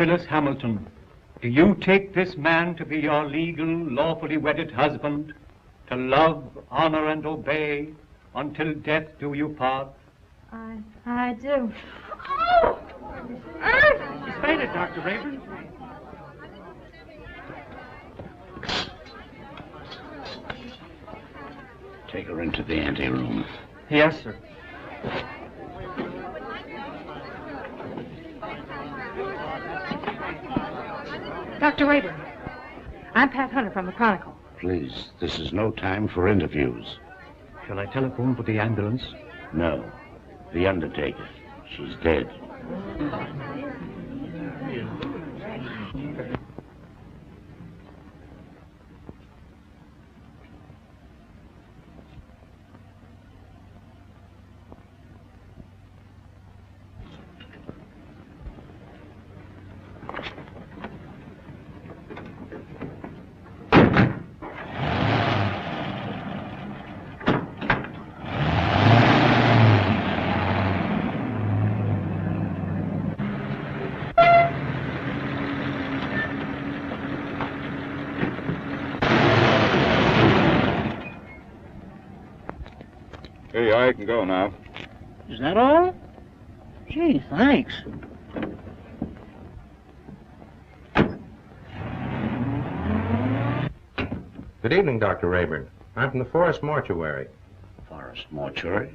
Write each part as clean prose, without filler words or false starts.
Phyllis Hamilton, do you take this man to be your legal, lawfully wedded husband, to love, honor, and obey, until death do you part? I do. Oh! She's fainted, Dr. Rayburn. Take her into the anteroom. Yes, sir. Dr. Rayburn, I'm Pat Hunter from the Chronicle. Please, this is no time for interviews. Shall I telephone for the ambulance? No. The undertaker. She's dead. Hey, I can go now. Is that all? Gee, thanks. Good evening, Dr. Rayburn. I'm from the Forest Mortuary. Forest Mortuary?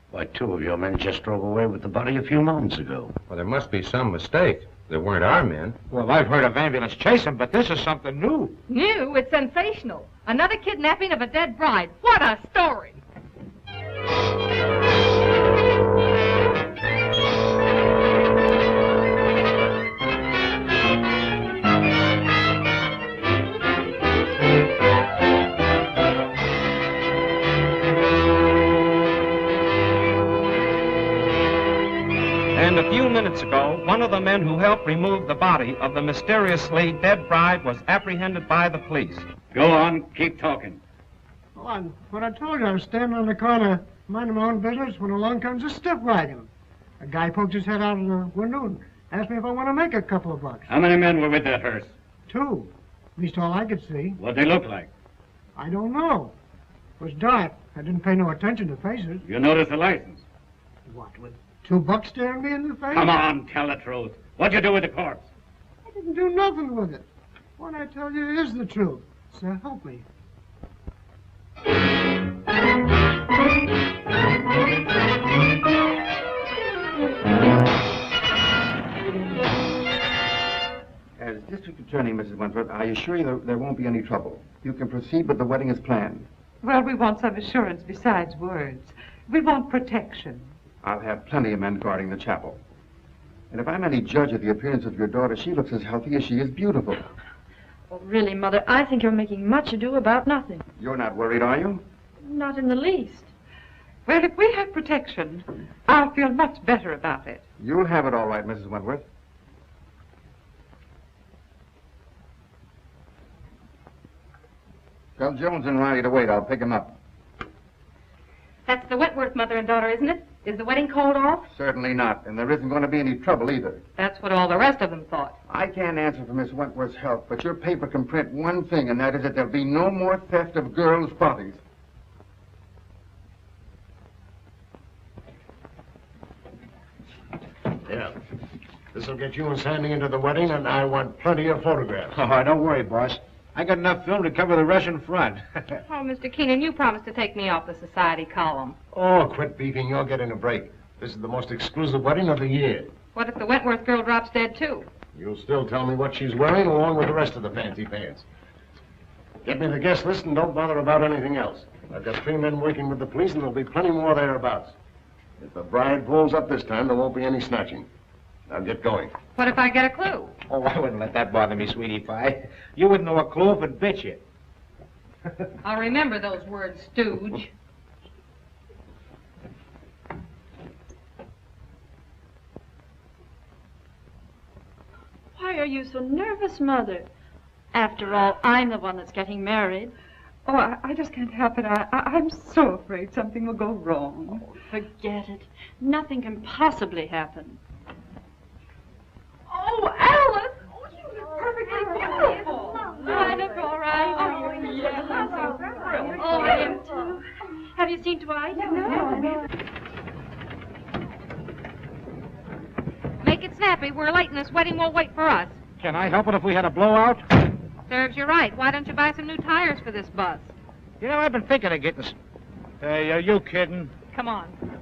Why, two of your men just drove away with the body a few moments ago. Well, there must be some mistake. They weren't our men. Well, I've heard of ambulance chasing, but this is something new. New? It's sensational. Another kidnapping of a dead bride. What a story! And a few minutes ago, one of the men who helped remove the body of the mysteriously dead bride was apprehended by the police. Go on, keep talking. Oh, what I told you, I was standing on the corner, minding my own business, when along comes a stiff wagon. A guy poked his head out of the window and asked me if I want to make a couple of bucks. How many men were with that hearse? 2. At least all I could see. What'd they look like? I don't know. It was dark. I didn't pay no attention to faces. You noticed the license? What, with 2 bucks staring me in the face? Come on, tell the truth. What'd you do with the corpse? I didn't do nothing with it. What I tell you is the truth. So help me. As District Attorney, Mrs. Wentworth, I assure you there won't be any trouble. You can proceed with the wedding as planned. Well, we want some assurance besides words. We want protection. I'll have plenty of men guarding the chapel. And if I'm any judge of the appearance of your daughter, she looks as healthy as she is beautiful. Oh, really, Mother, I think you're making much ado about nothing. You're not worried, are you? Not in the least. Well, if we have protection, I'll feel much better about it. You'll have it all right, Mrs. Wentworth. Tell Jones and Riley to wait. I'll pick him up. That's the Wentworth mother and daughter, isn't it? Is the wedding called off? Certainly not. And there isn't going to be any trouble either. That's what all the rest of them thought. I can't answer for Miss Wentworth's health, but your paper can print one thing, and that is that there'll be no more theft of girls' bodies. Yeah. This'll get you and Sandy into the wedding, and I want plenty of photographs. Oh, don't worry, boss. I got enough film to cover the Russian front. Oh, Mr. Keenan, you promised to take me off the society column. Oh, quit beefing. You're getting a break. This is the most exclusive wedding of the year. What if the Wentworth girl drops dead, too? You'll still tell me what she's wearing, along with the rest of the fancy pants. Get me the guest list and don't bother about anything else. I've got 3 men working with the police, and there'll be plenty more thereabouts. If the bride pulls up this time, there won't be any snatching. Now get going. What if I get a clue? Oh, I wouldn't let that bother me, sweetie pie. You wouldn't know a clue if it bit you. I'll remember those words, stooge. Why are you so nervous, Mother? After all, I'm the one that's getting married. Oh, I just can't help it. I'm so afraid something will go wrong. Oh, forget it. Nothing can possibly happen. Oh, Al, Have you seen Dwight? No. Make it snappy. We're late and this wedding won't wait for us. Can I help it if we had a blowout? Serves you right. Why don't you buy some new tires for this bus? You know, I've been thinking of getting... Hey, are you kidding? Come on.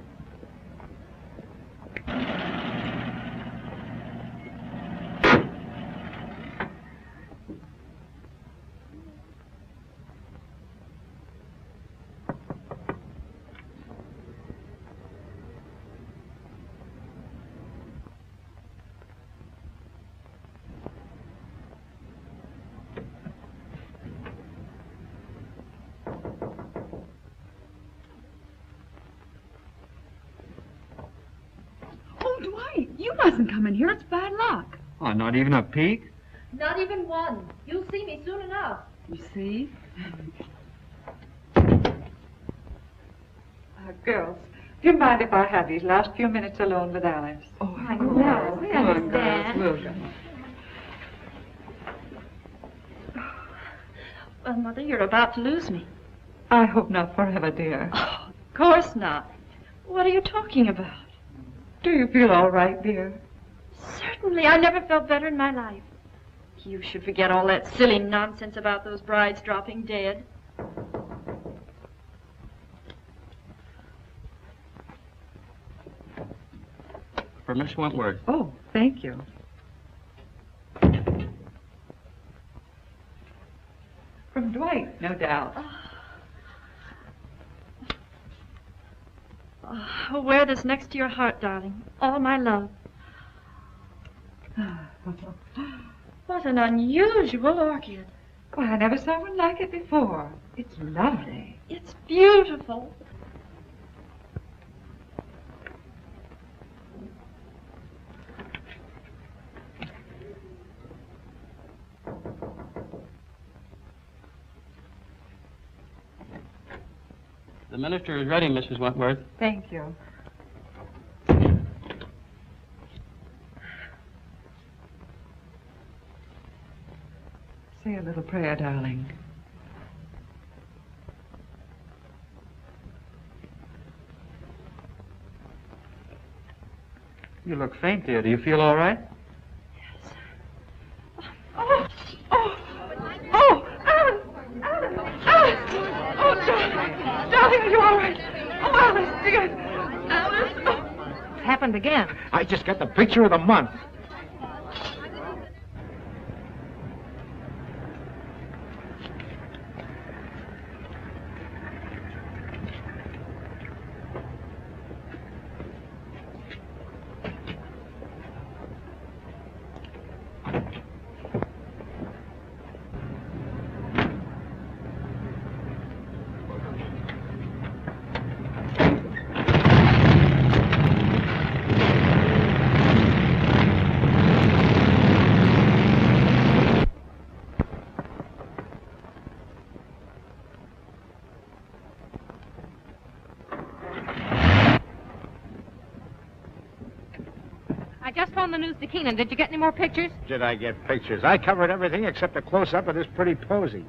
Oh, Dwight, you mustn't come in here. It's bad luck. Oh, not even a peek? Not even one. You'll see me soon enough. You see? Girls, do you mind if I have these last few minutes alone with Alice? Oh, I know. We understand. Well, Mother, you're about to lose me. I hope not forever, dear. Oh, of course not. What are you talking about? Do you feel all right, dear? Certainly. I never felt better in my life. You should forget all that silly nonsense about those brides dropping dead. For Miss Wentworth. Oh, thank you. From Dwight, no doubt. Oh, wear this next to your heart, darling. All my love. What an unusual orchid. Well, I never saw one like it before. It's lovely. It's beautiful. The minister is ready, Mrs. Wentworth. Thank you. Say a little prayer, darling. You look faint, dear. Do you feel all right? Oh, Alice! Oh, darling, are you all right? Oh, Alice, dear. Alice! Oh. It's happened again. I just got the picture of the month. I just phoned the news to Keenan. Did you get any more pictures? Did I get pictures? I covered everything except a close-up of this pretty posy.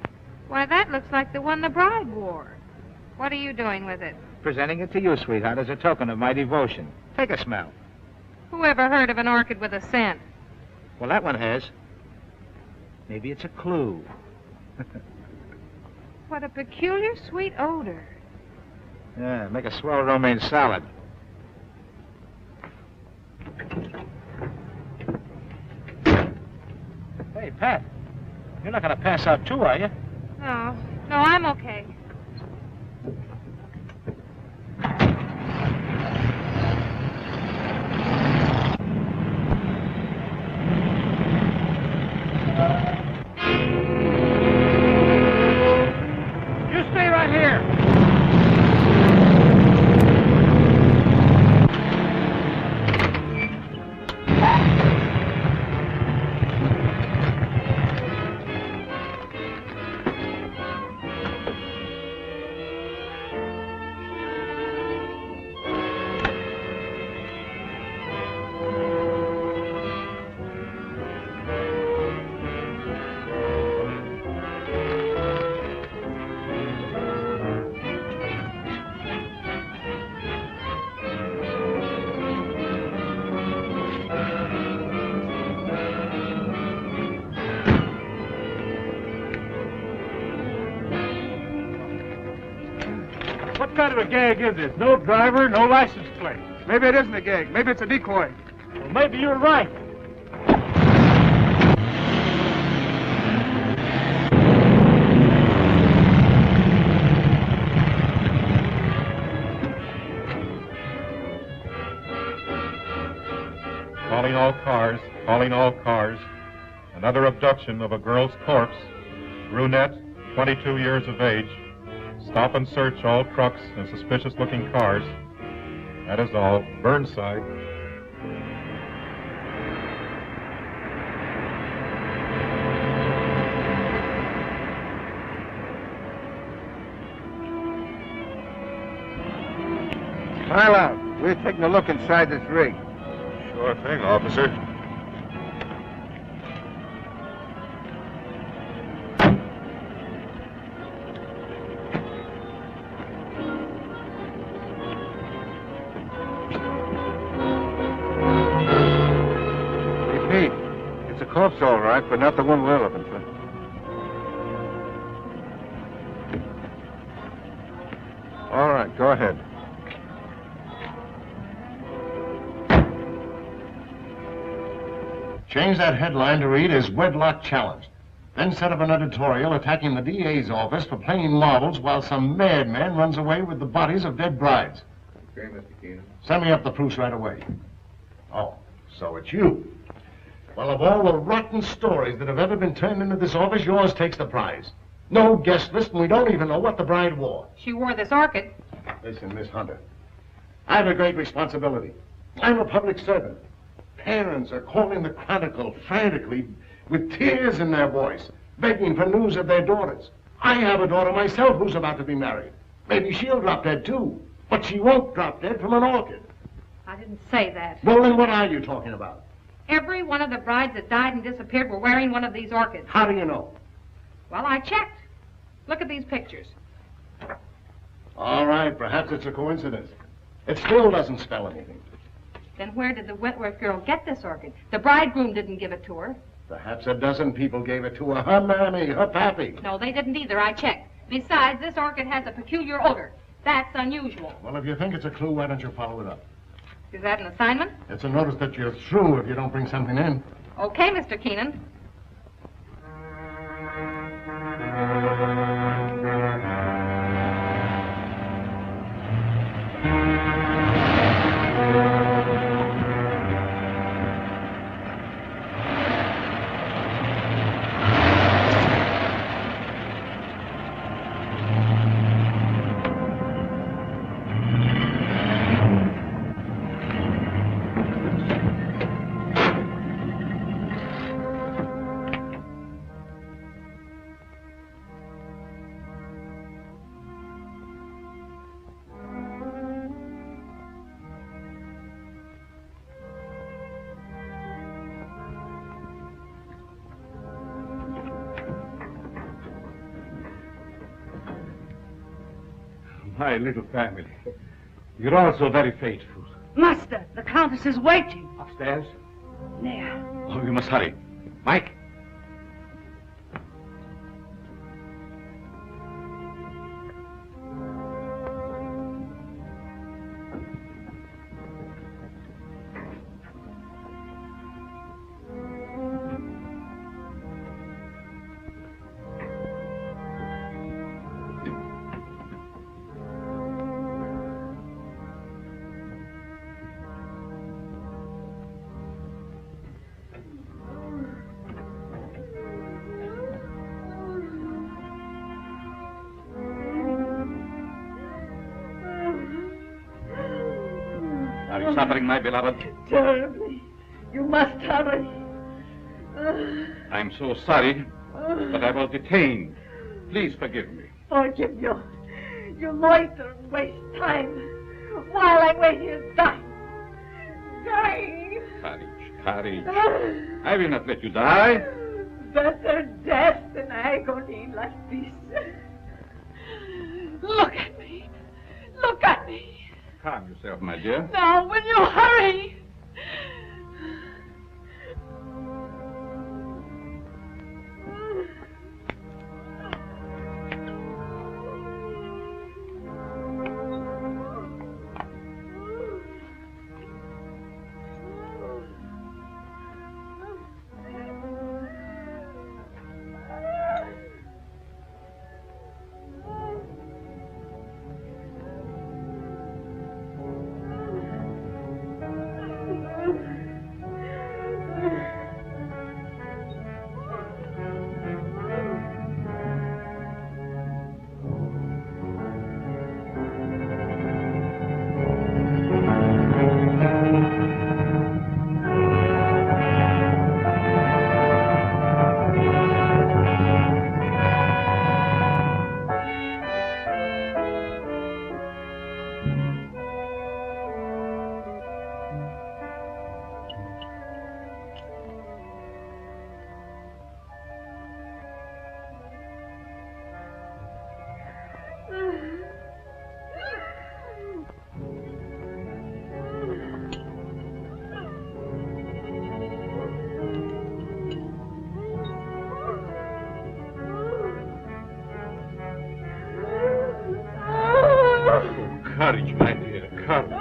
Why, that looks like the one the bride wore. What are you doing with it? Presenting it to you, sweetheart, as a token of my devotion. Take a smell. Who ever heard of an orchid with a scent? Well, that one has. Maybe it's a clue. What a peculiar sweet odor. Yeah, make a swell romaine salad. Hey, Pat, you're not going to pass out too, are you? No, I'm okay. You stay right here. What kind of a gag is this? No driver, no license plate. Maybe it isn't a gag. Maybe it's a decoy. Well, maybe you're right. Calling all cars, calling all cars. Another abduction of a girl's corpse. Brunette, 22 years of age. Stop and search all trucks and suspicious-looking cars. That is all. Burnside. Pile out. We're taking a look inside this rig. Sure thing, officer. Hey, Pete. It's a corpse, all right, but not the one we're looking for. All right, go ahead. Change that headline to read as Wedlock Challenged. Then set up an editorial attacking the DA's office for playing marbles while some madman runs away with the bodies of dead brides. Okay, Mr. Keenan. Send me up the proofs right away. Oh, so it's you. Well, of all the rotten stories that have ever been turned into this office, yours takes the prize. No guest list, and we don't even know what the bride wore. She wore this orchid. Listen, Miss Hunter, I have a great responsibility. I'm a public servant. Parents are calling the Chronicle frantically with tears in their voice, begging for news of their daughters. I have a daughter myself who's about to be married. Maybe she'll drop dead, too. But she won't drop dead from an orchid. I didn't say that. Well, then what are you talking about? Every one of the brides that died and disappeared were wearing one of these orchids. How do you know? Well, I checked. Look at these pictures. All right, perhaps it's a coincidence. It still doesn't spell anything. Then where did the Wentworth girl get this orchid? The bridegroom didn't give it to her. Perhaps a dozen people gave it to her. Her mammy, her pappy. No, they didn't either. I checked. Besides, this orchid has a peculiar odor. That's unusual. Well, if you think it's a clue, why don't you follow it up? Is that an assignment? It's a notice that you're through if you don't bring something in. Okay, Mr. Keenan. My little family. You're all so very faithful. Master, the Countess is waiting. Upstairs? There. Oh, you must hurry. Mike? Are you suffering, my beloved? Terribly. You must hurry. I'm so sorry, but I was detained. Please forgive me. Forgive you. You loiter and waste time while I wait here dying. Dying. Courage. I will not let you die. Better death than agony like this. Look at me. Look at me. Calm yourself, my dear. Now, will you hurry? Courage, my dear, courage.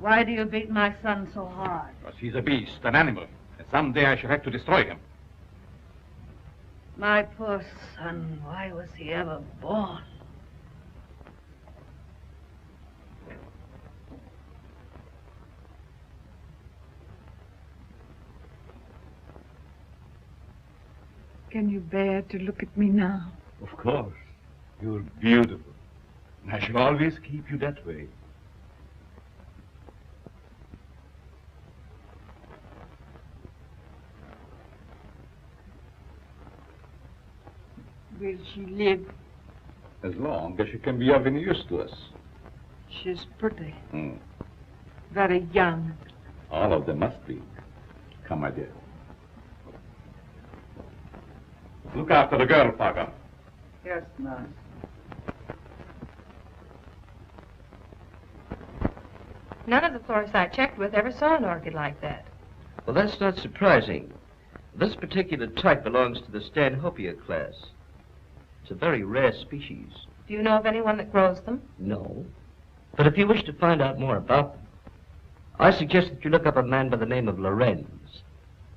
Why do you beat my son so hard? Because he's a beast, an animal, and someday I shall have to destroy him. My poor son, why was he ever born? Can you bear to look at me now? Of course. You're beautiful. I shall always keep you that way. Will she live? As long as she can be of any use to us. She's pretty. Very young. All of them must be. Come, my dear. Look after the girl, Parker. Yes, Master. None of the florists I checked with ever saw an orchid like that. Well, that's not surprising. This particular type belongs to the Stanhopea class. It's a very rare species. Do you know of anyone that grows them? No. But if you wish to find out more about them, I suggest that you look up a man by the name of Lorenz.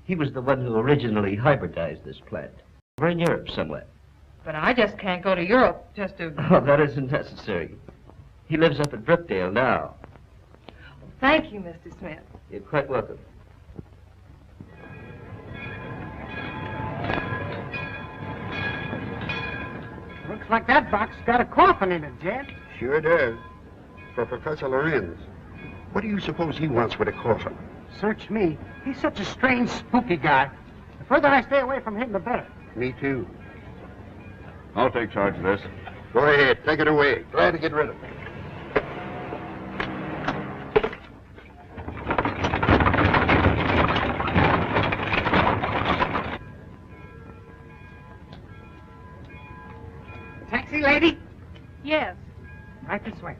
He was the one who originally hybridized this plant. We're in Europe somewhere. But I just can't go to Europe just to... Oh, that isn't necessary. He lives up at Brookdale now. Thank you, Mr. Smith. You're quite welcome. Looks like that box got a coffin in it, Jed. Sure does. For Professor Lorenz. What do you suppose he wants with a coffin? Search me. He's such a strange, spooky guy. The further I stay away from him, the better. Me too. I'll take charge of this. Go ahead, take it away. Glad to get rid of it. Taxi, lady? Yes. Right this way.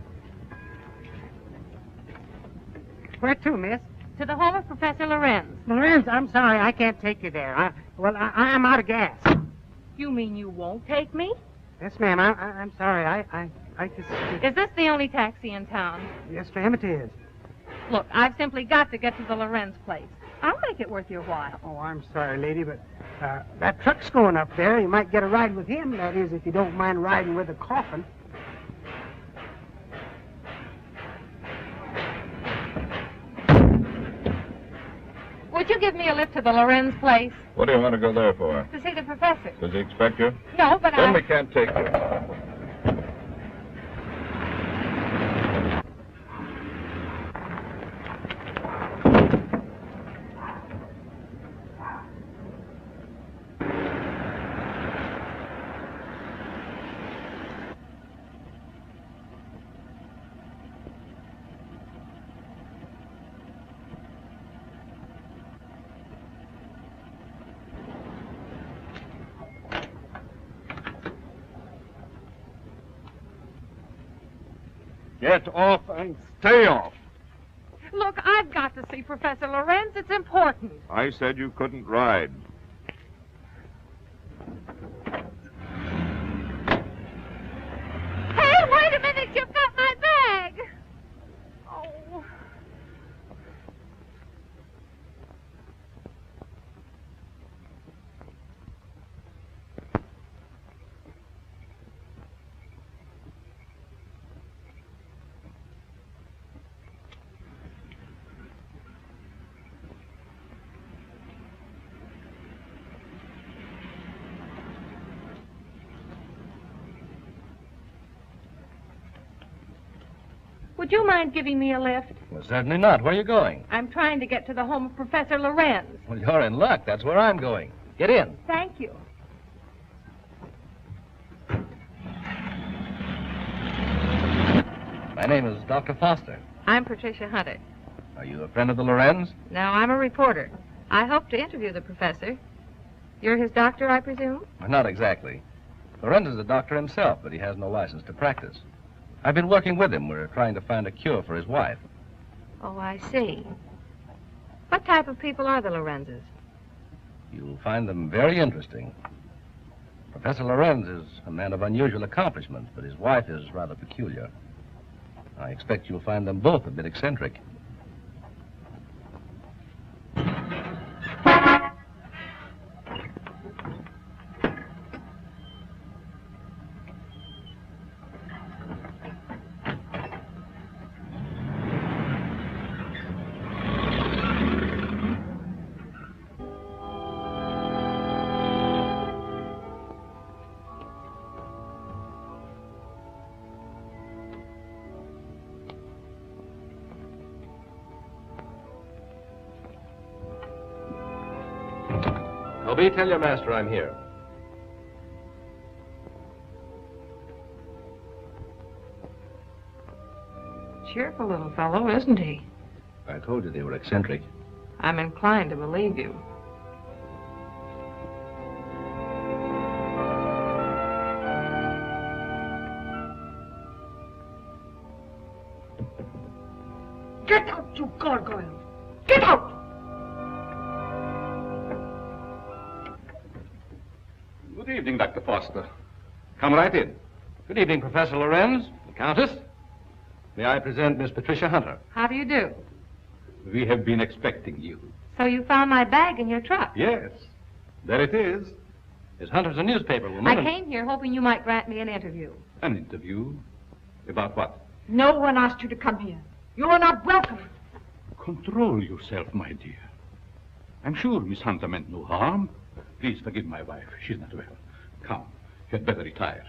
Where to, miss? To the home of Professor Lorenz. Lorenz, I'm sorry, I can't take you there. I'm out of gas. You mean you won't take me? Yes, ma'am, I'm sorry. I just... Is this the only taxi in town? Yes, ma'am, it is. Look, I've simply got to get to the Lorenz place. I'll make it worth your while. Oh, I'm sorry, lady, but that truck's going up there. You might get a ride with him, that is, if you don't mind riding with a coffin. Would you give me a lift to the Lorenz place? What do you want to go there for? To see the professor. Does he expect you? No, but Then we can't take you. Get off and stay off. Look, Look, I've got to see Professor Lorenz. It's important. I said you couldn't ride. Hey, wait a minute. You've got my bag. Oh. Would you mind giving me a lift? Well, certainly not. Where are you going? I'm trying to get to the home of Professor Lorenz. Well, you're in luck. That's where I'm going. Get in. Thank you. My name is Dr. Foster. I'm Patricia Hunter. Are you a friend of the Lorenz? No, I'm a reporter. I hope to interview the professor. You're his doctor, I presume? Well, not exactly. Lorenz is a doctor himself, but he has no license to practice. I've been working with him. We're trying to find a cure for his wife. Oh, I see. What type of people are the Lorenzes? You'll find them very interesting. Professor Lorenz is a man of unusual accomplishments, but his wife is rather peculiar. I expect you'll find them both a bit eccentric. Toby, tell your master I'm here. Cheerful little fellow, isn't he? I told you they were eccentric. I'm inclined to believe you. Get out, you gargoyle! Get out! Good evening, Dr. Foster. Come right in. Good evening, Professor Lorenz, the Countess. May I present Miss Patricia Hunter? How do you do? We have been expecting you. So you found my bag in your truck? Yes. There it is. Miss Hunter's a newspaper woman. I came here hoping you might grant me an interview. An interview? About what? No one asked you to come here. You are not welcome. Control yourself, my dear. I'm sure Miss Hunter meant no harm. Please forgive my wife. She's not well. Come. You had better retire.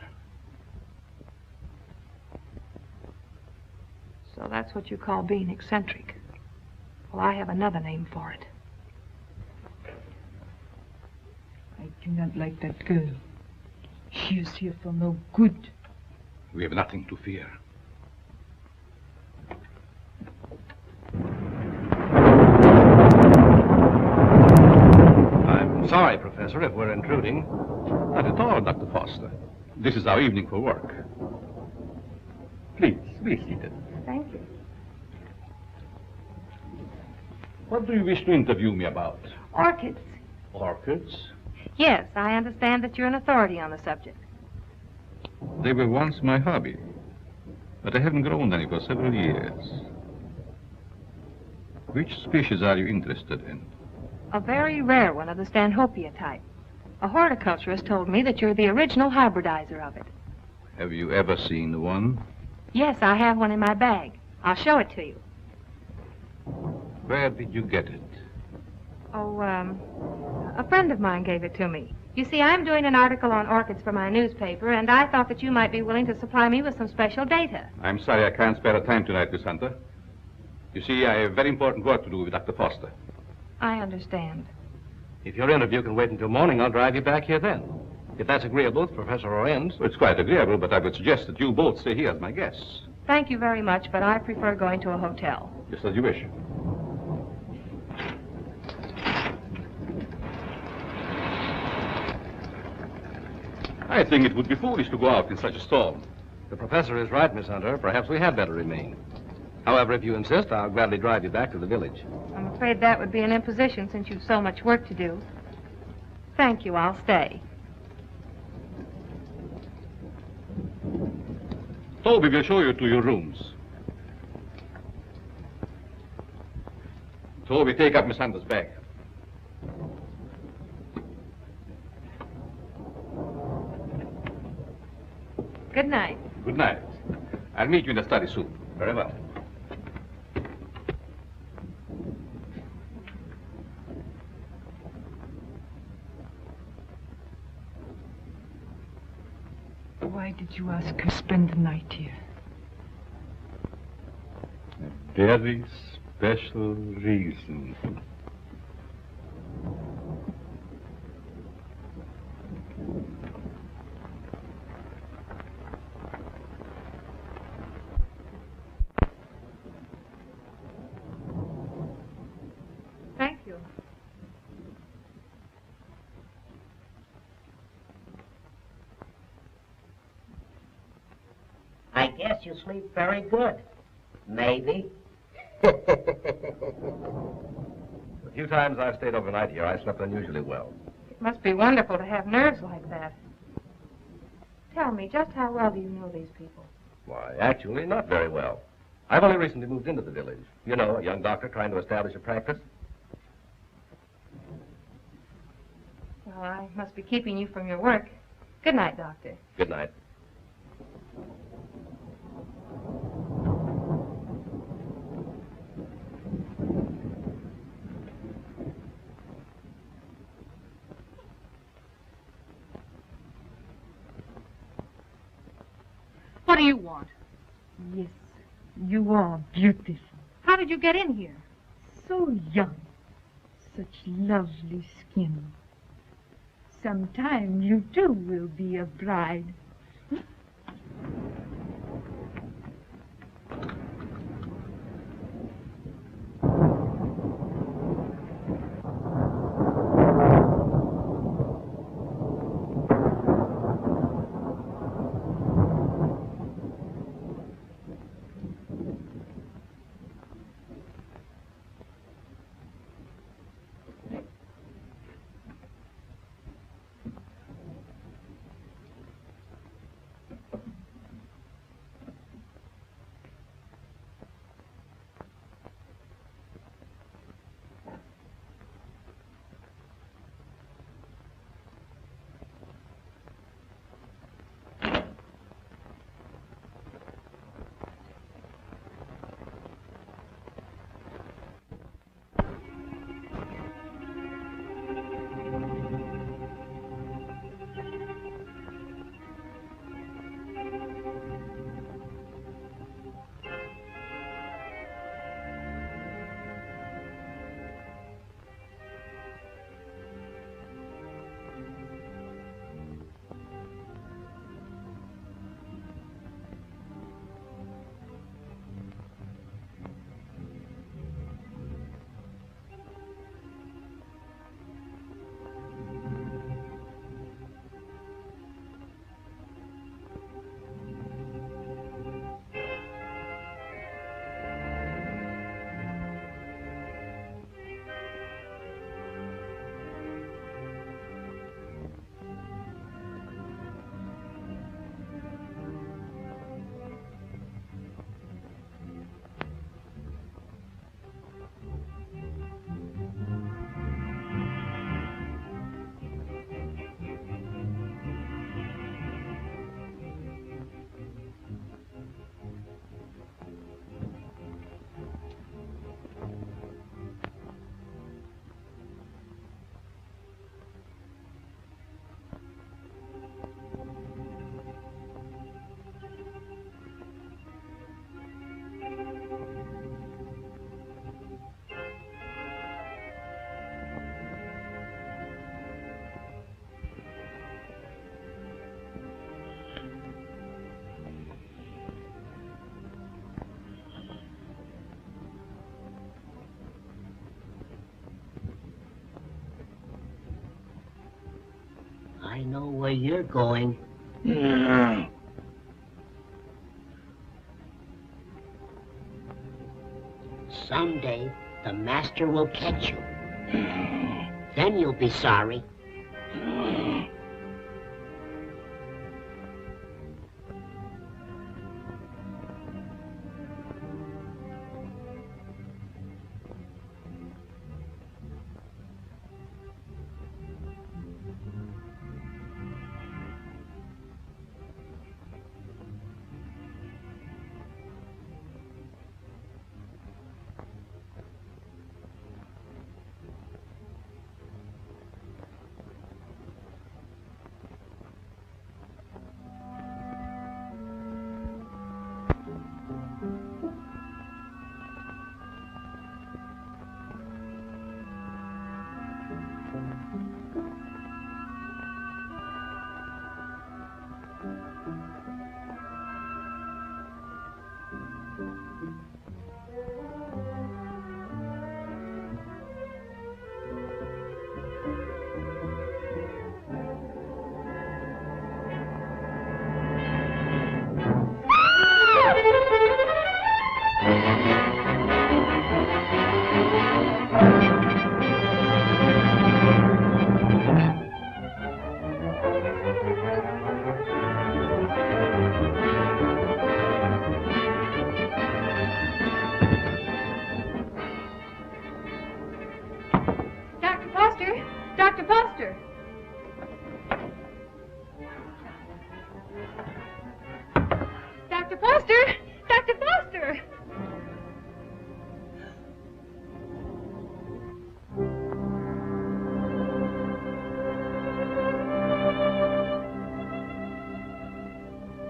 So that's what you call being eccentric. Well, I have another name for it. I do not like that girl. She is here for no good. We have nothing to fear. I'm sorry, Professor, if we're intruding. Not at all, Dr. Foster. This is our evening for work. Please, be seated. Thank you. What do you wish to interview me about? Orchids. Orchids? Yes, I understand that you're an authority on the subject. They were once my hobby, but I haven't grown any for several years. Which species are you interested in? A very rare one of the Stanhopea type. A horticulturist told me that you're the original hybridizer of it. Have you ever seen one? Yes, I have one in my bag. I'll show it to you. Where did you get it? Oh, a friend of mine gave it to me. You see, I'm doing an article on orchids for my newspaper, and I thought that you might be willing to supply me with some special data. I'm sorry I can't spare the time tonight, Miss Hunter. You see, I have very important work to do with Dr. Foster. I understand. If your interview can wait until morning, I'll drive you back here then. If that's agreeable to Professor Lorenz. Well, it's quite agreeable, but I would suggest that you both stay here as my guests. Thank you very much, but I prefer going to a hotel. Just as you wish. I think it would be foolish to go out in such a storm. The professor is right, Miss Hunter. Perhaps we had better remain. However, if you insist, I'll gladly drive you back to the village. I'm afraid that would be an imposition since you've so much work to do. Thank you, I'll stay. Toby will show you to your rooms. Toby, take up Miss Hunter's bag. Good night. Good night. I'll meet you in the study soon. Very well. Why did you ask her to spend the night here? A very special reason. Thank you. I guess you sleep very good. Maybe. The few times I've stayed overnight here, I slept unusually well. It must be wonderful to have nerves like that. Tell me, just how well do you know these people? Why, actually, not very well. I've only recently moved into the village. You know, a young doctor trying to establish a practice. Well, I must be keeping you from your work. Good night, Doctor. Good night. What do you want? Yes, you are beautiful. How did you get in here? So young. Such lovely skin. Sometime you too will be a bride. I know where you're going. Someday, the master will catch you. Then you'll be sorry. Dr. Foster! Dr. Foster! Dr. Foster!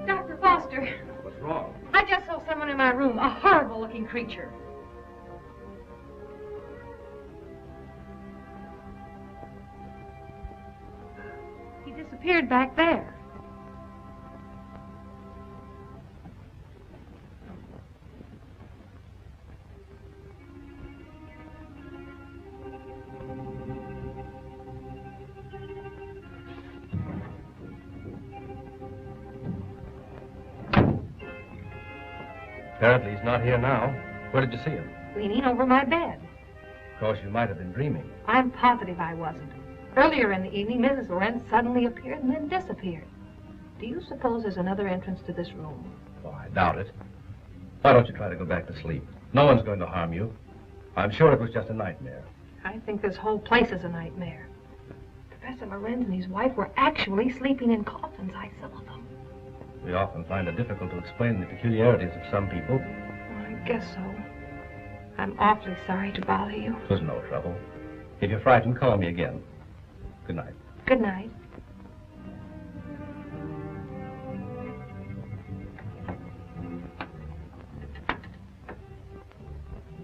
Dr. Foster! What's wrong? I just saw someone in my room, a horrible-looking creature. He disappeared back there. Apparently he's not here now. Where did you see him? Leaning over my bed. Of course, you might have been dreaming. I'm positive I wasn't. Earlier in the evening, Mrs. Lorenz suddenly appeared and then disappeared. Do you suppose there's another entrance to this room? Oh, I doubt it. Why don't you try to go back to sleep? No one's going to harm you. I'm sure it was just a nightmare. I think this whole place is a nightmare. Professor Lorenz and his wife were actually sleeping in coffins, I saw them. We often find it difficult to explain the peculiarities of some people. I guess so. I'm awfully sorry to bother you. It was no trouble. If you're frightened, call me again. Good night. Good night.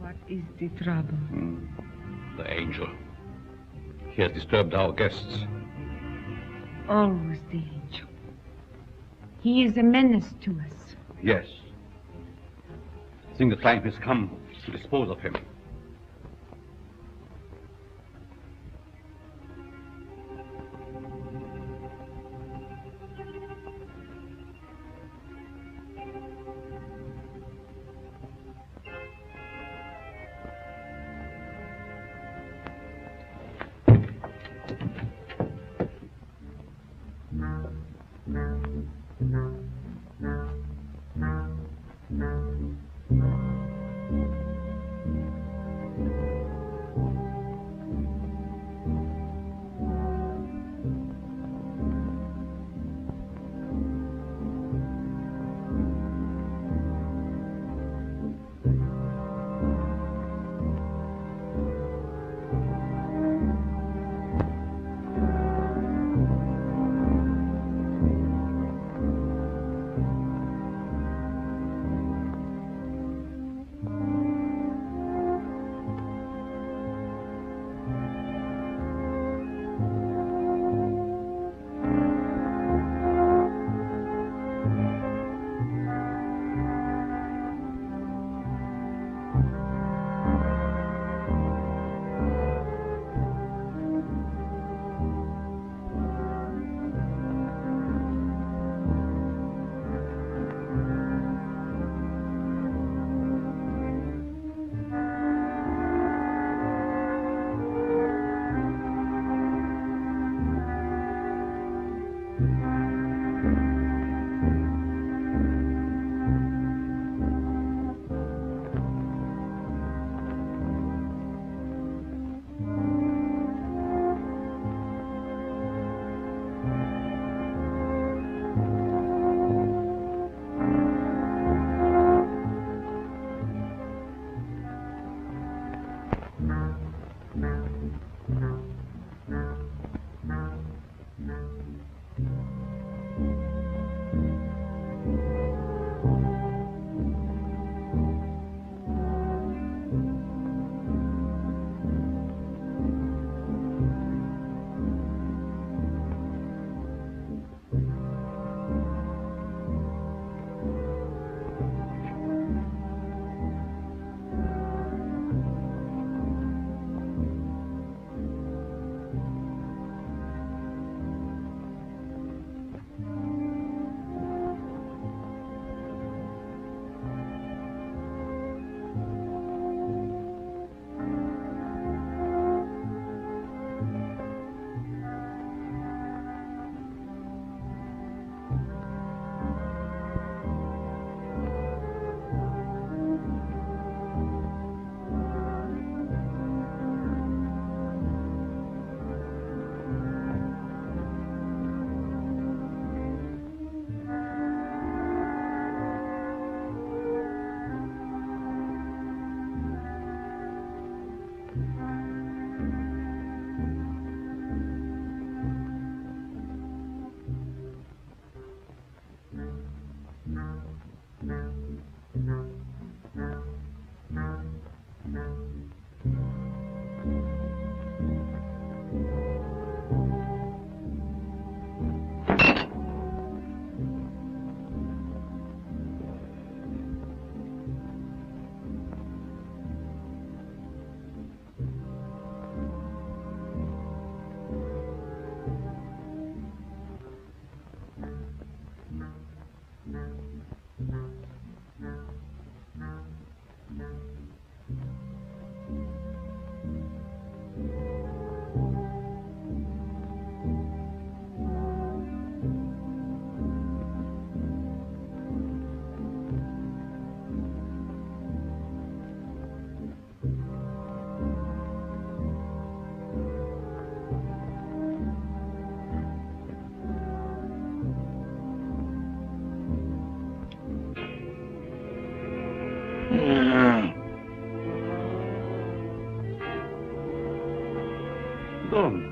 What is the trouble? The angel. He has disturbed our guests. Always the angel. He is a menace to us. Yes. I think the time has come to dispose of him.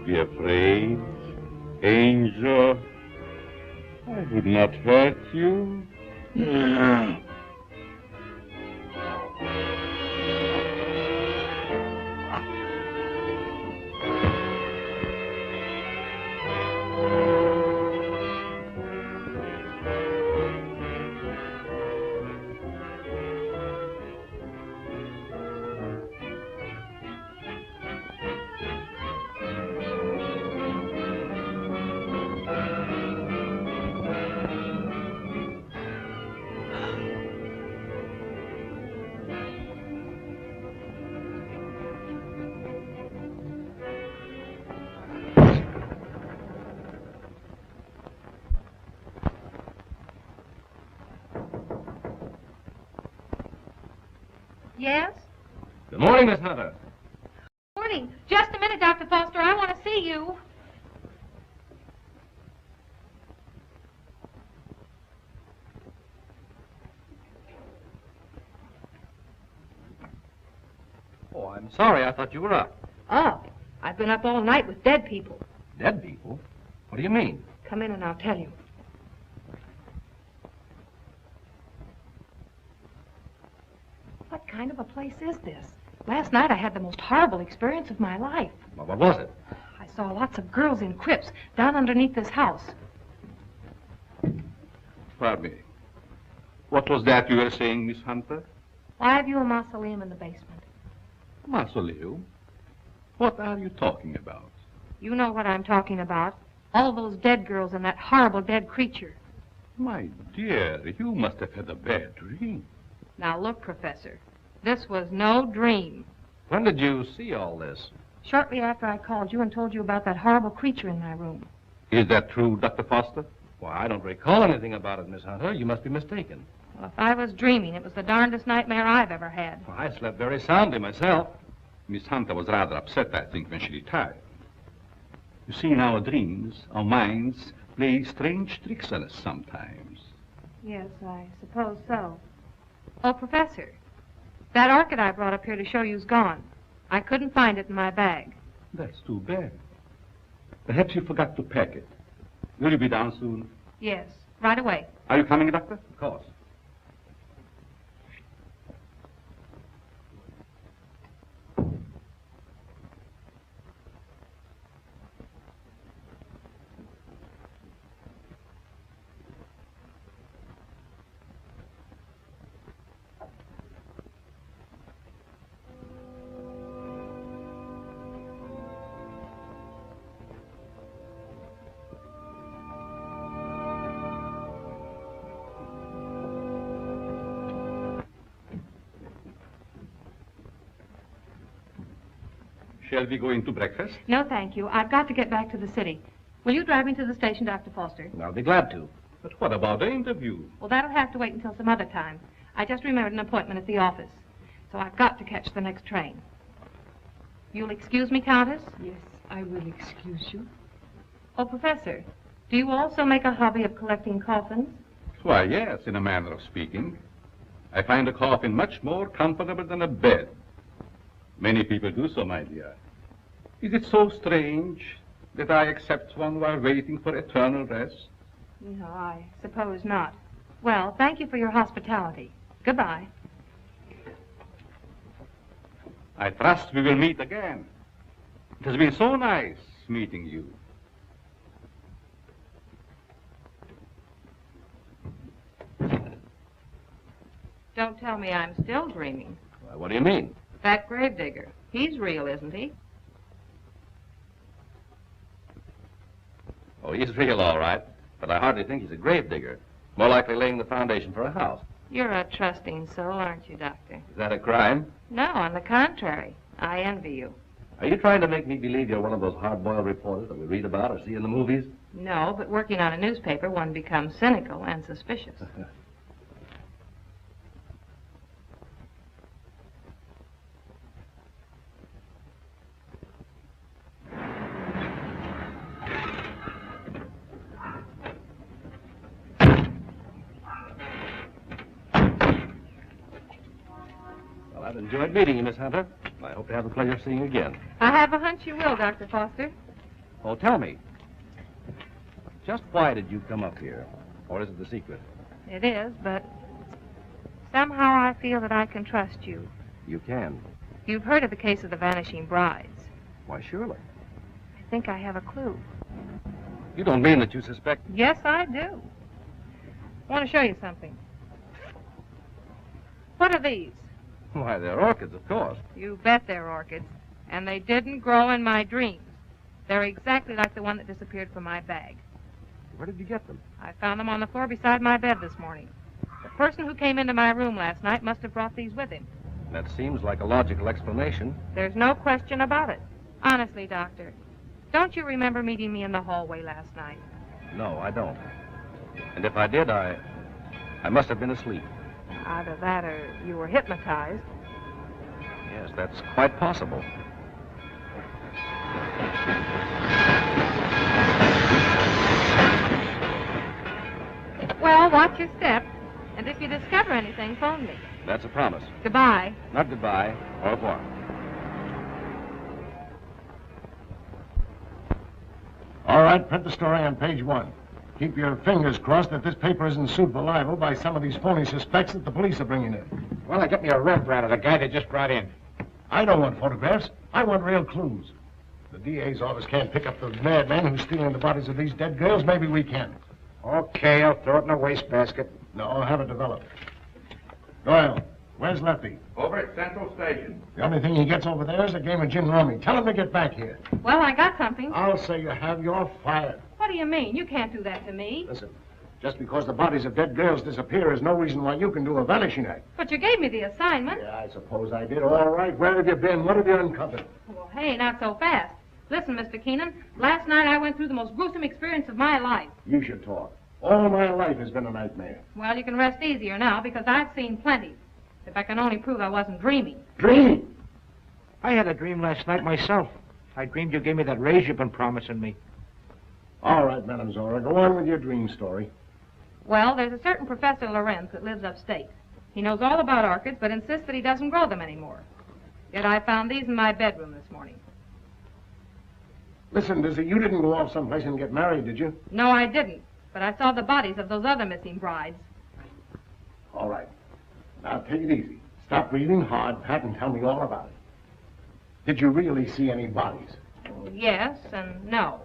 be afraid. Angel, I would not hurt you. Yes? Good morning, Miss Hunter. Morning. Just a minute, Dr. Foster. I want to see you. Oh, I'm sorry. I thought you were up. Up? I've been up all night with dead people. Dead people? What do you mean? Come in and I'll tell you. What kind of a place is this? Last night I had the most horrible experience of my life. Well, what was it? I saw lots of girls in crypts down underneath this house. Pardon me. What was that you were saying, Miss Hunter? Why have you a mausoleum in the basement? Mausoleum? What are you talking about? You know what I'm talking about. All those dead girls and that horrible dead creature. My dear, you must have had a bad dream. Now look, Professor, this was no dream. When did you see all this? Shortly after I called you and told you about that horrible creature in my room. Is that true, Dr. Foster? Why, I don't recall anything about it, Miss Hunter. You must be mistaken. Well, if I was dreaming, it was the darndest nightmare I've ever had. Well, I slept very soundly myself. Miss Hunter was rather upset, I think, when she retired. You see, in our dreams, our minds play strange tricks on us sometimes. Yes, I suppose so. Oh, Professor, that orchid I brought up here to show you's gone. I couldn't find it in my bag. That's too bad. Perhaps you forgot to pack it. Will you be down soon? Yes, right away. Are you coming, Doctor? Of course. Shall we go into breakfast? No, thank you. I've got to get back to the city. Will you drive me to the station, Dr. Foster? I'll be glad to. But what about the interview? Well, that'll have to wait until some other time. I just remembered an appointment at the office. So I've got to catch the next train. You'll excuse me, Countess? Yes, I will excuse you. Oh, Professor, do you also make a hobby of collecting coffins? Why, yes, in a manner of speaking. I find a coffin much more comfortable than a bed. Many people do so, my dear. Is it so strange that I accept one while waiting for eternal rest? No, I suppose not. Well, thank you for your hospitality. Goodbye. I trust we will meet again. It has been so nice meeting you. Don't tell me I'm still dreaming. Why, what do you mean? That gravedigger. He's real, isn't he? Oh, he's real, all right. But I hardly think he's a gravedigger. More likely laying the foundation for a house. You're a trusting soul, aren't you, Doctor? Is that a crime? No, on the contrary. I envy you. Are you trying to make me believe you're one of those hard-boiled reporters that we read about or see in the movies? No, but working on a newspaper, one becomes cynical and suspicious. I've enjoyed meeting you, Miss Hunter. I hope to have the pleasure of seeing you again. I have a hunch you will, Dr. Foster. Oh, tell me. Just why did you come up here? Or is it the secret? It is, but somehow I feel that I can trust you. You can. You've heard of the case of the vanishing brides. Why, surely. I think I have a clue. You don't mean that you suspect... Yes, I do. I want to show you something. What are these? Why, they're orchids, of course. You bet they're orchids. And they didn't grow in my dreams. They're exactly like the one that disappeared from my bag. Where did you get them? I found them on the floor beside my bed this morning. The person who came into my room last night must have brought these with him. That seems like a logical explanation. There's no question about it. Honestly, Doctor, don't you remember meeting me in the hallway last night? No, I don't. And if I did, I must have been asleep. Either that or you were hypnotized. Yes, that's quite possible. Well, watch your step. And if you discover anything, phone me. That's a promise. Goodbye. Not goodbye. Au revoir. All right, print the story on page 1. Keep your fingers crossed that this paper isn't sued for libel by some of these phony suspects that the police are bringing in. Well, I get me a Rembrandt of the guy they just brought in. I don't want photographs. I want real clues. The DA's office can't pick up the madman who's stealing the bodies of these dead girls. Maybe we can. Okay, I'll throw it in a wastebasket. No, I'll have it developed. Doyle, where's Lefty? Over at Central Station. The only thing he gets over there is a game of gin rummy. Tell him to get back here. Well, I got something. I'll say you have. You're fired. What do you mean? You can't do that to me. Listen, just because the bodies of dead girls disappear is no reason why you can do a vanishing act. But you gave me the assignment. Yeah, I suppose I did. All right, where have you been? What have you uncovered? Well, hey, not so fast. Listen, Mr. Keenan, last night I went through the most gruesome experience of my life. You should talk. All my life has been a nightmare. Well, you can rest easier now because I've seen plenty. If I can only prove I wasn't dreaming. Dream? I had a dream last night myself. I dreamed you gave me that raise you've been promising me. All right, Madame Zora, go on with your dream story. Well, there's a certain Professor Lorenz that lives upstate. He knows all about orchids, but insists that he doesn't grow them anymore. Yet I found these in my bedroom this morning. Listen, Dizzy, you didn't go off someplace and get married, did you? No, I didn't. But I saw the bodies of those other missing brides. All right. Now, take it easy. Stop breathing hard, Pat, and tell me all about it. Did you really see any bodies? Well, yes and no.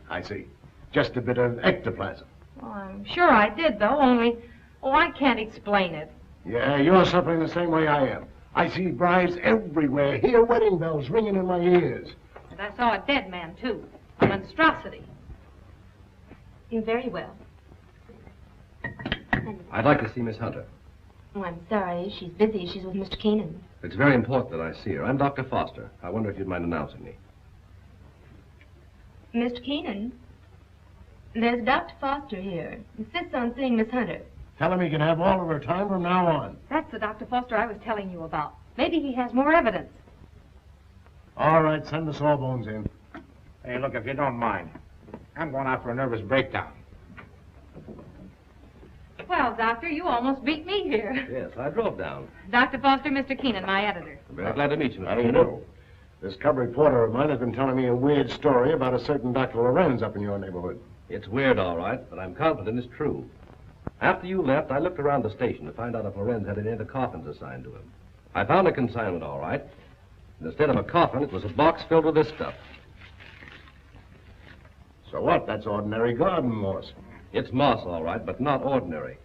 I see. Just a bit of ectoplasm. Well, I'm sure I did, though, only... Oh, I can't explain it. Yeah, you're suffering the same way I am. I see brides everywhere. Hear wedding bells ringing in my ears. And I saw a dead man, too. A monstrosity. You're very well. I'd like to see Miss Hunter. Oh, I'm sorry. She's busy. She's with Mr. Keenan. It's very important that I see her. I'm Dr. Foster. I wonder if you'd mind announcing me. Mr. Keenan, there's Dr. Foster here. Insists on seeing Miss Hunter. Tell him he can have all of her time from now on. That's the Dr. Foster I was telling you about. Maybe he has more evidence. All right, send the sawbones in. Hey, look, if you don't mind, I'm going out for a nervous breakdown. Well, Doctor, you almost beat me here. Yes, I drove down. Dr. Foster, Mr. Keenan, my editor. I'm very glad to meet you, Mr. How do you Keenan. do? This cub reporter of mine has been telling me a weird story about a certain Dr. Lorenz up in your neighborhood. It's weird, all right, but I'm confident it's true. After you left, I looked around the station to find out if Lorenz had any of the coffins assigned to him. I found a consignment, all right. And instead of a coffin, it was a box filled with this stuff. So what? That's ordinary garden moss. It's moss, all right, but not ordinary.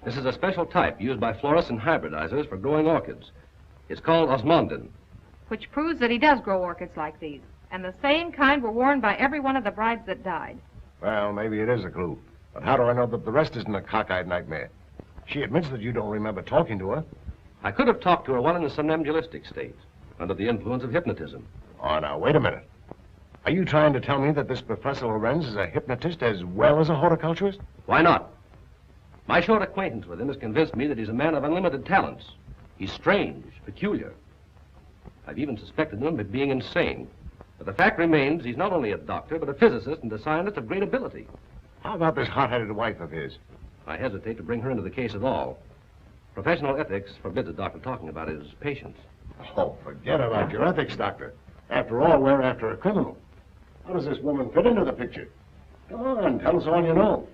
This is a special type used by florists and hybridizers for growing orchids. It's called osmondin. Which proves that he does grow orchids like these. And the same kind were worn by every one of the brides that died. Well, maybe it is a clue. But how do I know that the rest isn't a cockeyed nightmare? She admits that you don't remember talking to her. I could have talked to her while in a somnambulistic state, under the influence of hypnotism. Oh, now, wait a minute. Are you trying to tell me that this Professor Lorenz is a hypnotist as well as a horticulturist? Why not? My short acquaintance with him has convinced me that he's a man of unlimited talents. He's strange, peculiar. I've even suspected him of being insane. But the fact remains he's not only a doctor, but a physicist and a scientist of great ability. How about this hot-headed wife of his? I hesitate to bring her into the case at all. Professional ethics forbids a doctor talking about his patients. Oh, forget about your ethics, Doctor. After all, we're after a criminal. How does this woman fit into the picture? Come on, tell us all you know.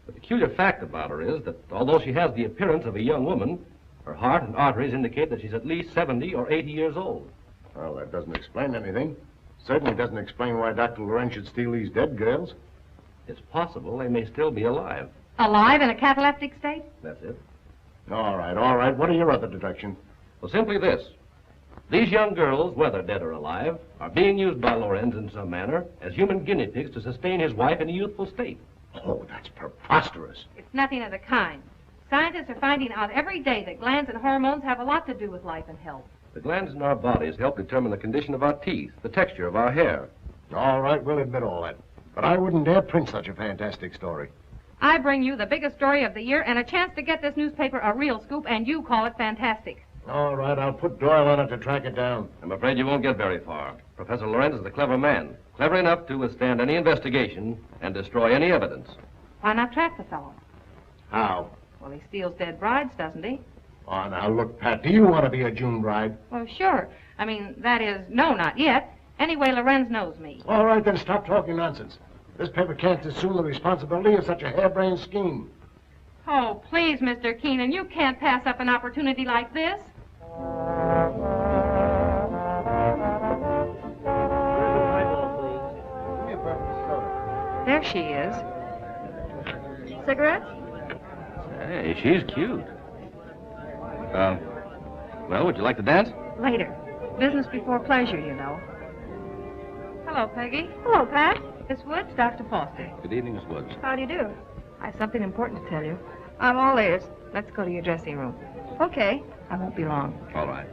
The peculiar fact about her is that although she has the appearance of a young woman, her heart and arteries indicate that she's at least 70 or 80 years old. Well, that doesn't explain anything. Certainly doesn't explain why Dr. Lorenz should steal these dead girls. It's possible they may still be alive. Alive in a cataleptic state? That's it. All right. What are your other deductions? Well, simply this. These young girls, whether dead or alive, are being used by Lorenz in some manner as human guinea pigs to sustain his wife in a youthful state. Oh, that's preposterous. It's nothing of the kind. Scientists are finding out every day that glands and hormones have a lot to do with life and health. The glands in our bodies help determine the condition of our teeth, the texture of our hair. All right, we'll admit all that. But I wouldn't dare print such a fantastic story. I bring you the biggest story of the year and a chance to get this newspaper a real scoop, and you call it fantastic. All right, I'll put Doyle on it to track it down. I'm afraid you won't get very far. Professor Lorenz is a clever man, clever enough to withstand any investigation and destroy any evidence. Why not track the fellow? How? Well, he steals dead brides, doesn't he? Oh, now, look, Pat, do you want to be a June bride? Well, sure. I mean, that is, no, not yet. Anyway, Lorenz knows me. All right, then stop talking nonsense. This paper can't assume the responsibility of such a harebrained scheme. Oh, please, Mr. Keenan, you can't pass up an opportunity like this. There she is. Cigarettes? Hey, she's cute. Well, would you like to dance? Later. Business before pleasure, you know. Hello, Peggy. Hello, Pat. Miss Woods, Dr. Foster. Good evening, Miss Woods. How do you do? I have something important to tell you. I'm all ears. Let's go to your dressing room. Okay. I won't be long. All right.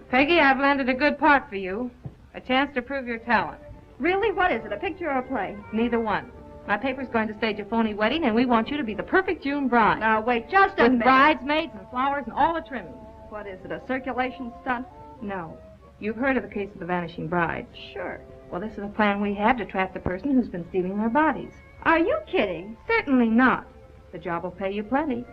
Peggy, I've landed a good part for you. A chance to prove your talent. Really? What is it, a picture or a play? Neither one. My paper's going to stage a phony wedding, and we want you to be the perfect June bride. Now, wait just a With minute. bridesmaids and flowers and all the trimmings. What is it, a circulation stunt? No. You've heard of the case of the vanishing bride. Sure. Well, this is a plan we have to trap the person who's been stealing their bodies. Are you kidding? Certainly not. The job will pay you plenty.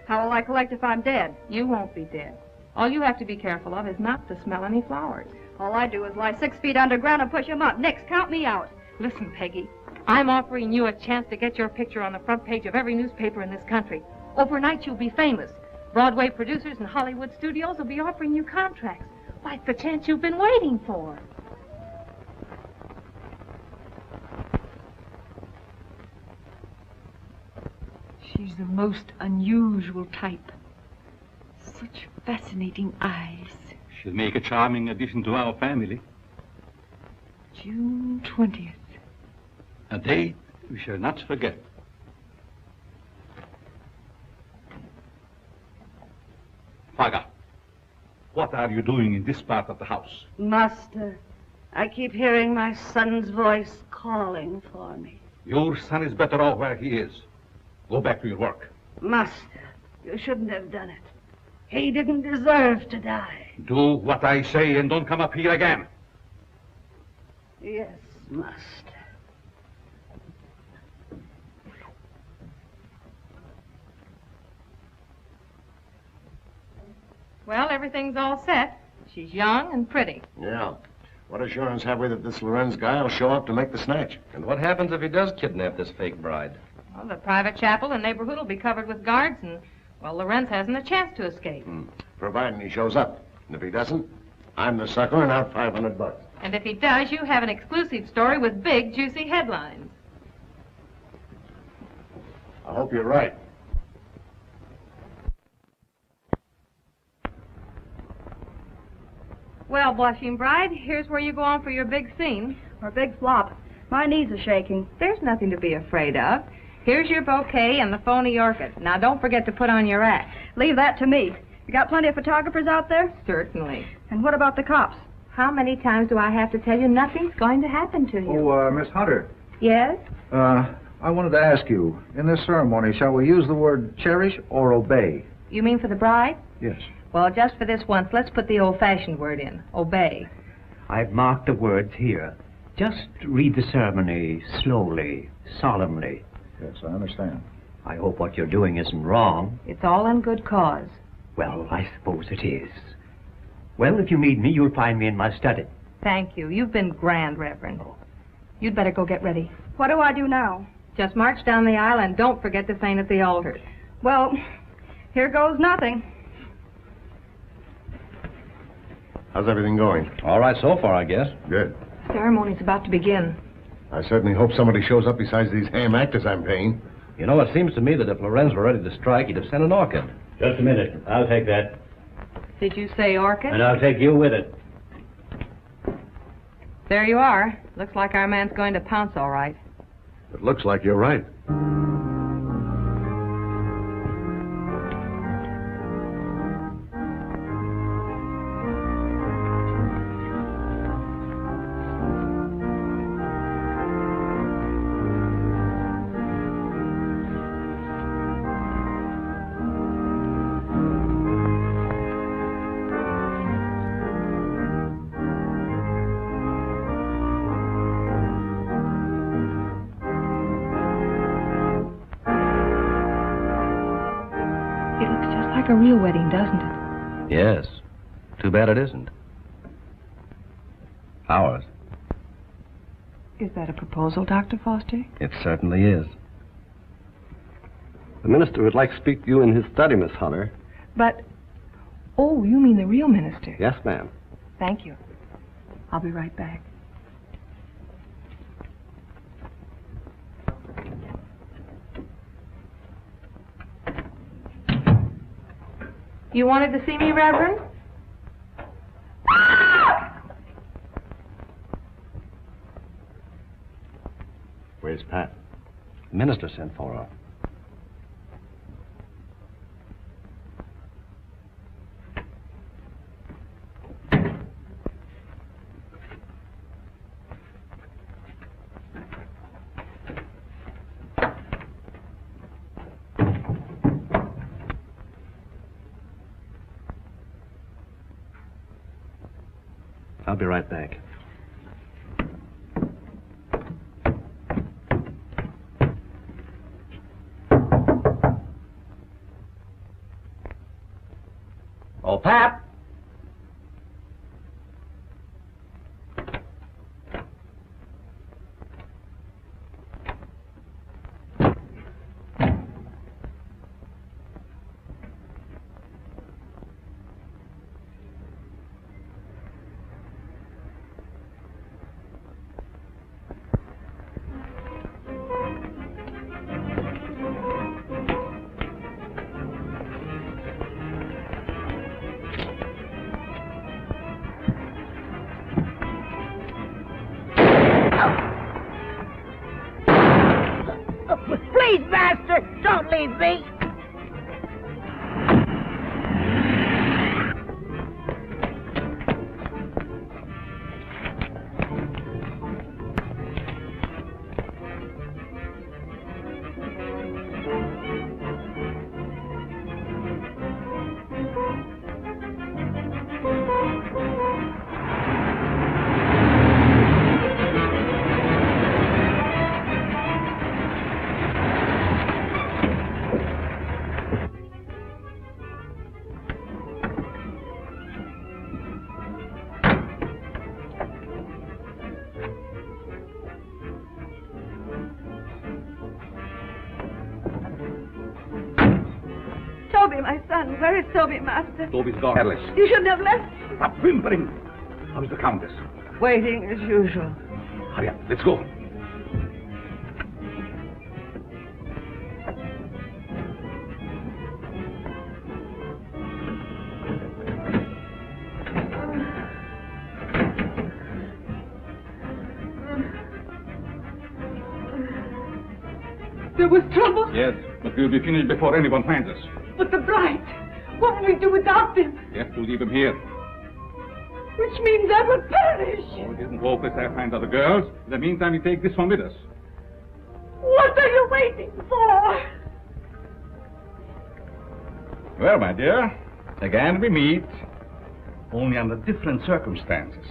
How will I collect if I'm dead? You won't be dead. All you have to be careful of is not to smell any flowers. All I do is lie 6 feet underground and push 'em up. Nix, count me out. Listen, Peggy, I'm offering you a chance to get your picture on the front page of every newspaper in this country. Overnight, you'll be famous. Broadway producers and Hollywood studios will be offering you contracts. Why, it's the chance you've been waiting for. She's the most unusual type. Such fascinating eyes. She'll make a charming addition to our family. June 20th. A date we shall not forget. Faga, what are you doing in this part of the house? Master, I keep hearing my son's voice calling for me. Your son is better off where he is. Go back to your work. Master, you shouldn't have done it. He didn't deserve to die. Do what I say and don't come up here again. Yes, master. Well, everything's all set. She's young and pretty. Yeah. What assurance have we that this Lorenz guy will show up to make the snatch? And what happens if he does kidnap this fake bride? Well, the private chapel and neighborhood will be covered with guards, and, well, Lorenz hasn't a chance to escape. Providing he shows up. And if he doesn't, I'm the sucker and out $500. And if he does, you have an exclusive story with big, juicy headlines. I hope you're right. Well, blushing bride, here's where you go on for your big scene. Or big flop. My knees are shaking. There's nothing to be afraid of. Here's your bouquet and the phony orchid. Now, don't forget to put on your act. Leave that to me. You got plenty of photographers out there? Certainly. And what about the cops? How many times do I have to tell you nothing's going to happen to you? Oh, Miss Hunter. Yes? I wanted to ask you, in this ceremony, shall we use the word cherish or obey? You mean for the bride? Yes. Well, just for this once, let's put the old-fashioned word in. Obey. I've marked the words here. Just read the ceremony slowly, solemnly. Yes, I understand. I hope what you're doing isn't wrong. It's all in good cause. Well, I suppose it is. Well, if you need me, you'll find me in my study. Thank you. You've been grand, Reverend. You'd better go get ready. What do I do now? Just march down the aisle and don't forget to faint at the altar. Well, here goes nothing. How's everything going? All right so far, I guess. Good. Ceremony's about to begin. I certainly hope somebody shows up besides these ham actors I'm paying. You know, it seems to me that if Lorenz were ready to strike, he'd have sent an orchid. Just a minute. I'll take that. Did you say orchid? And I'll take you with it. There you are. Looks like our man's going to pounce all right. It looks like you're right. Like a real wedding, doesn't it? Yes. Too bad it isn't. Ours. Is that a proposal, Dr. Foster? It certainly is. The minister would like to speak to you in his study, Miss Hunter. But, oh, you mean the real minister? Yes, ma'am. Thank you. I'll be right back. You wanted to see me, Reverend? Where's Pat? The minister sent for her. I'll be right back. Oh, Pap! Please, master, don't leave me. Toby, my son. Where is Toby, master? Toby's gone. Alice. You shouldn't have left. Stop whimpering. How's the Countess? Waiting as usual. Hurry up. Let's go. There was trouble? Yes, but we'll be finished before anyone finds us. But the bride, what will we do without them? We have to leave him here. Which means I will perish. Oh, it isn't hopeless. I'll find other girls. In the meantime, we take this one with us. What are you waiting for? Well, my dear, again we meet, only under different circumstances.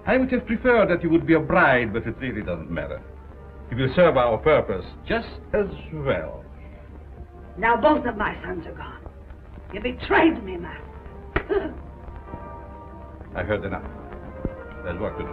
I would have preferred that you would be a bride, but it really doesn't matter. You will serve our purpose just as well. Now both of my sons are gone. You betrayed me, Master. I heard enough. There's work to do.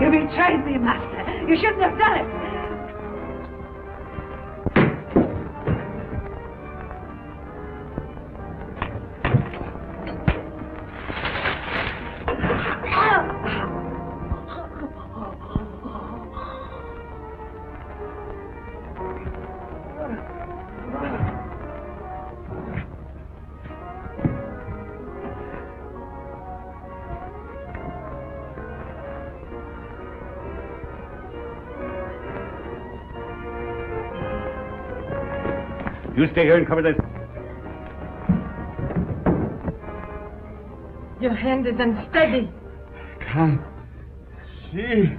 You betrayed me, Master. You shouldn't have done it. You stay here and cover this. Your hand is unsteady. Can't see.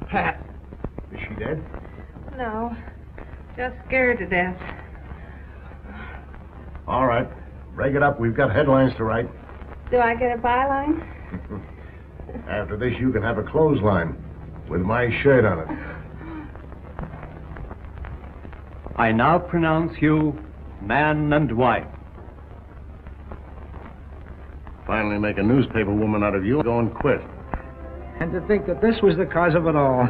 Pat. Is she dead? No, just scared to death. All right. Break it up. We've got headlines to write. Do I get a byline? After this, you can have a clothesline with my shirt on it. I now pronounce you man and wife. Finally make a newspaper woman out of you. Go and quit. And to think that this was the cause of it all.